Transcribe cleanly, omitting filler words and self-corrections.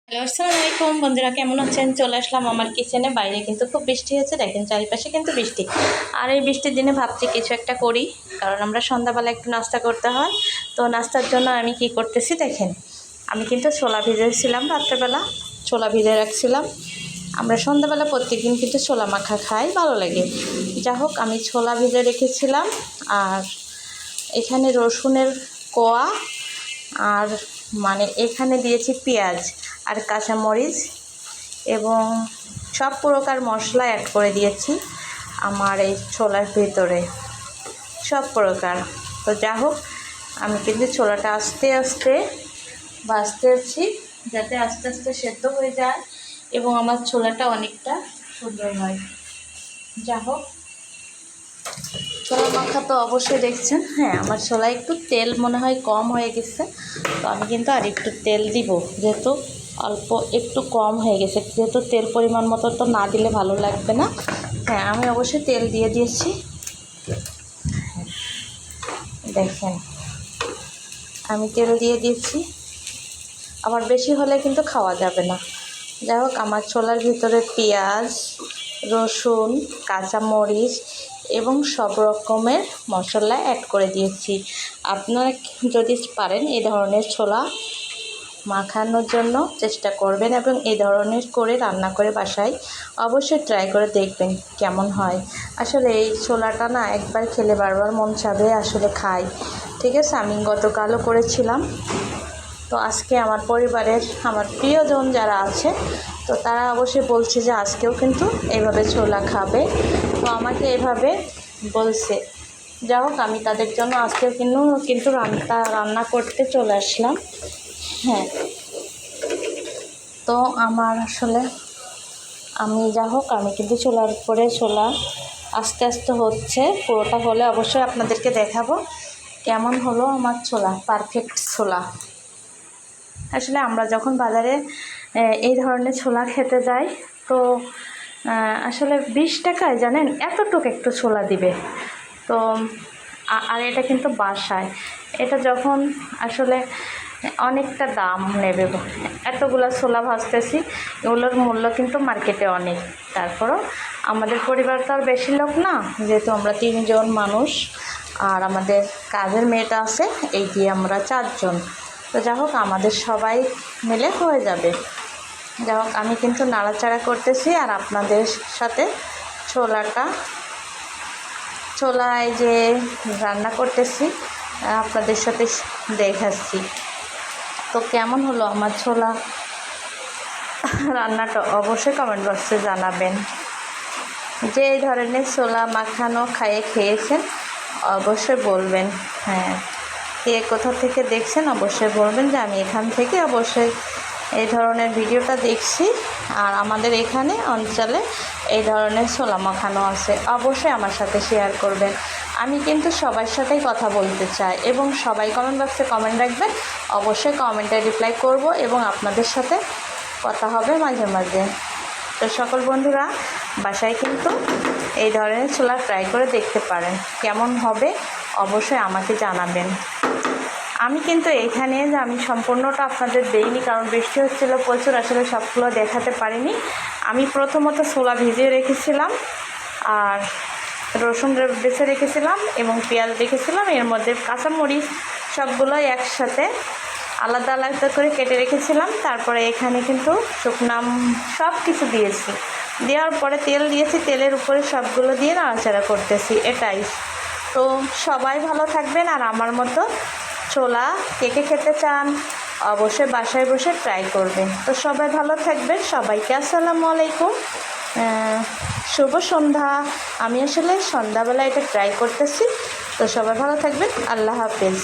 Hello, আসসালামু আলাইকুম বন্ধুরা, কেমন আছেন? চলে আসলাম আমার কিচেনে। বাইরে কিন্তু খুব বৃষ্টি হচ্ছে, দেখেন চারিপাশে কিন্তু বৃষ্টি। আর এই বৃষ্টির দিনে ভাবছি কিছু একটা করি, কারণ আমরা সন্ধ্যাবেলা একটু নাস্তা করতে হয়। তো নাস্তার জন্য আমি কি করতেছি দেখেন, আমি কিন্তু ছোলা ভিজেছিলাম রাত্রেবেলা, ছোলা ভিজে রাখছিলাম। আমরা সন্ধ্যাবেলা প্রত্যেকদিন কিন্তু ছোলা মাখা খাই, ভালো লাগে। যা হোক, আমি ছোলা ভিজে রেখেছিলাম। আর এখানে রসুনের কোয়া, আর এখানে দিয়েছি পেঁয়াজ আর কাঁচামরিচ, এবং সব প্রকার মশলা অ্যাড করে দিয়েছি আমার এই ছোলার ভিতরে, সব প্রকার। তো যা হোক, আমি কিন্তু ছোলাটা আস্তে আস্তে ভাজতেছি, যাতে আস্তে আস্তে সেদ্ধ হয়ে যায় এবং আমার ছোলাটা অনেকটা সুন্দর হয়। যা হোক, ছোলা মাখা তো অবশ্যই দেখছেন। হ্যাঁ, আমার ছোলায় একটু তেল মনে হয় কম হয়ে গেছে, তো আমি কিন্তু আর একটু তেল দিব, যেহেতু অল্প একটু কম হয়ে গেছে, যেহেতু তেল পরিমাণ মতো তো না দিলে ভালো লাগবে না। হ্যাঁ, আমি অবশ্যই তেল দিয়ে দিয়েছি। দেখেন, আমি তেল দিয়ে দিয়েছি, আবার বেশি হলে কিন্তু খাওয়া যাবে না। যাই হোক, আমার ছোলার ভিতরে পেঁয়াজ, রসুন, কাঁচামরিচ এবং সব রকমের মশলা অ্যাড করে দিয়েছি। আপনারা যদি পারেন এই ধরনের ছোলা মাখানোর জন্য চেষ্টা করবেন, এবং এই ধরনের করে রান্না করে বাসায় অবশ্যই ট্রাই করে দেখবেন কেমন হয়। আসলে এই ছোলাটা না, একবার খেলে বারবার মন চাবে, আসলে খাই। ঠিক আছে, আমি গতকালও করেছিলাম। তো আজকে আমার পরিবারের আমার প্রিয়জন যারা আছে, তো তারা অবশ্যই বলছে যে আজকেও কিন্তু এইভাবে ছোলা খাবে, তো আমাকে এভাবে বলছে। যাই হোক, আমি তাদের জন্য আজকেও কিন্তু রান্না করতে চলে আসলাম। হ্যাঁ, তো আমার আসলে আমি কিন্তু চুলার উপরে ছোলা আস্তে আস্তে হচ্ছে, পুরোটা হলে অবশ্যই আপনাদেরকে দেখাবো কেমন হলো আমার ছোলা, পারফেক্ট ছোলা। আসলে আমরা যখন বাজারে এই ধরনের ছোলা খেতে যাই, তো আসলে 20 টাকায় জানেন এতটুকু একটু ছোলা দিবে। তো আর এটা কিন্তু বাসায়, এটা যখন আসলে অনেকটা দাম নেবে, এতগুলো ছোলা ভাজতেছি, এগুলোর মূল্য কিন্তু মার্কেটে অনেক। তারপরও আমাদের পরিবার তো আর বেশি লোক না, যেহেতু আমরা 3 জন মানুষ, আর আমাদের কাজের মেয়েটা আছে, এই দিয়ে আমরা 4 জন। তো যাই হোক, আমাদের সবাই মিলে হয়ে যাবে। যাই হোক, আমি কিন্তু নাড়াচাড়া করতেছি আর আপনাদের সাথে ছোলায় যে রান্না করতেছি আপনাদের সাথে দেখাচ্ছি। তো কেমন হলো আমার ছোলা রান্নাটা অবশ্যই কমেন্ট বক্সে জানাবেন। যে এই ধরনের ছোলা মাখানো খেয়েছেন অবশ্যই বলবেন। হ্যাঁ, কে কোথা থেকে দেখছেন অবশ্যই বলবেন যে আমি এখান থেকে অবশ্যই এই ধরনের ভিডিওটা দেখছি, আর আমাদের এখানে অঞ্চলে এই ধরনের ছোলা মাখানো আছে, অবশ্যই আমার সাথে শেয়ার করবেন। আমি কিন্তু সবার সাথেই কথা বলতে চাই, এবং সবাই কমেন্ট বক্সে কমেন্ট রাখবেন, অবশ্যই কমেন্টে রিপ্লাই করব এবং আপনাদের সাথে কথা হবে মাঝে মাঝে। তো সকল বন্ধুরা বাসায় কিন্তু এই ধরনের ছোলা ট্রাই করে দেখতে পারেন, কেমন হবে অবশ্যই আমাকে জানাবেন। আমি কিন্তু এখানে যে আমি সম্পূর্ণটা আপনাদের দেইনি, কারণ বৃষ্টি হচ্ছিল প্রচুর, আসলে সবগুলো দেখাতে পারিনি। আমি প্রথমত ছোলা ভিজিয়ে রেখেছিলাম, আর রসুন বেছে রেখেছিলাম এবং পেঁয়াজ রেখেছিলাম, এর মধ্যে কাঁচামরিচ সবগুলোই একসাথে আলাদা আলাদা করে কেটে রেখেছিলাম। তারপরে এখানে কিন্তু শুকনো সব কিছু দিয়েছি, দেওয়ার পরে তেল দিয়েছি, তেলের উপরে সবগুলো দিয়ে নাড়াচাড়া করতেছি, এটাই। তো সবাই ভালো থাকবেন, আর আমার মতো ছোলা কে খেতে চান অবশ্যই বাসায় বসে ট্রাই করবেন। তো সবাই ভালো থাকবেন, সবাইকে আসসালামু আলাইকুম, শুভ সন্ধ্যা। আমি আসলে সন্ধ্যাবেলা এটা ট্রাই করতেছি। তো সবাই ভালো থাকবেন, আল্লাহ হাফেজ।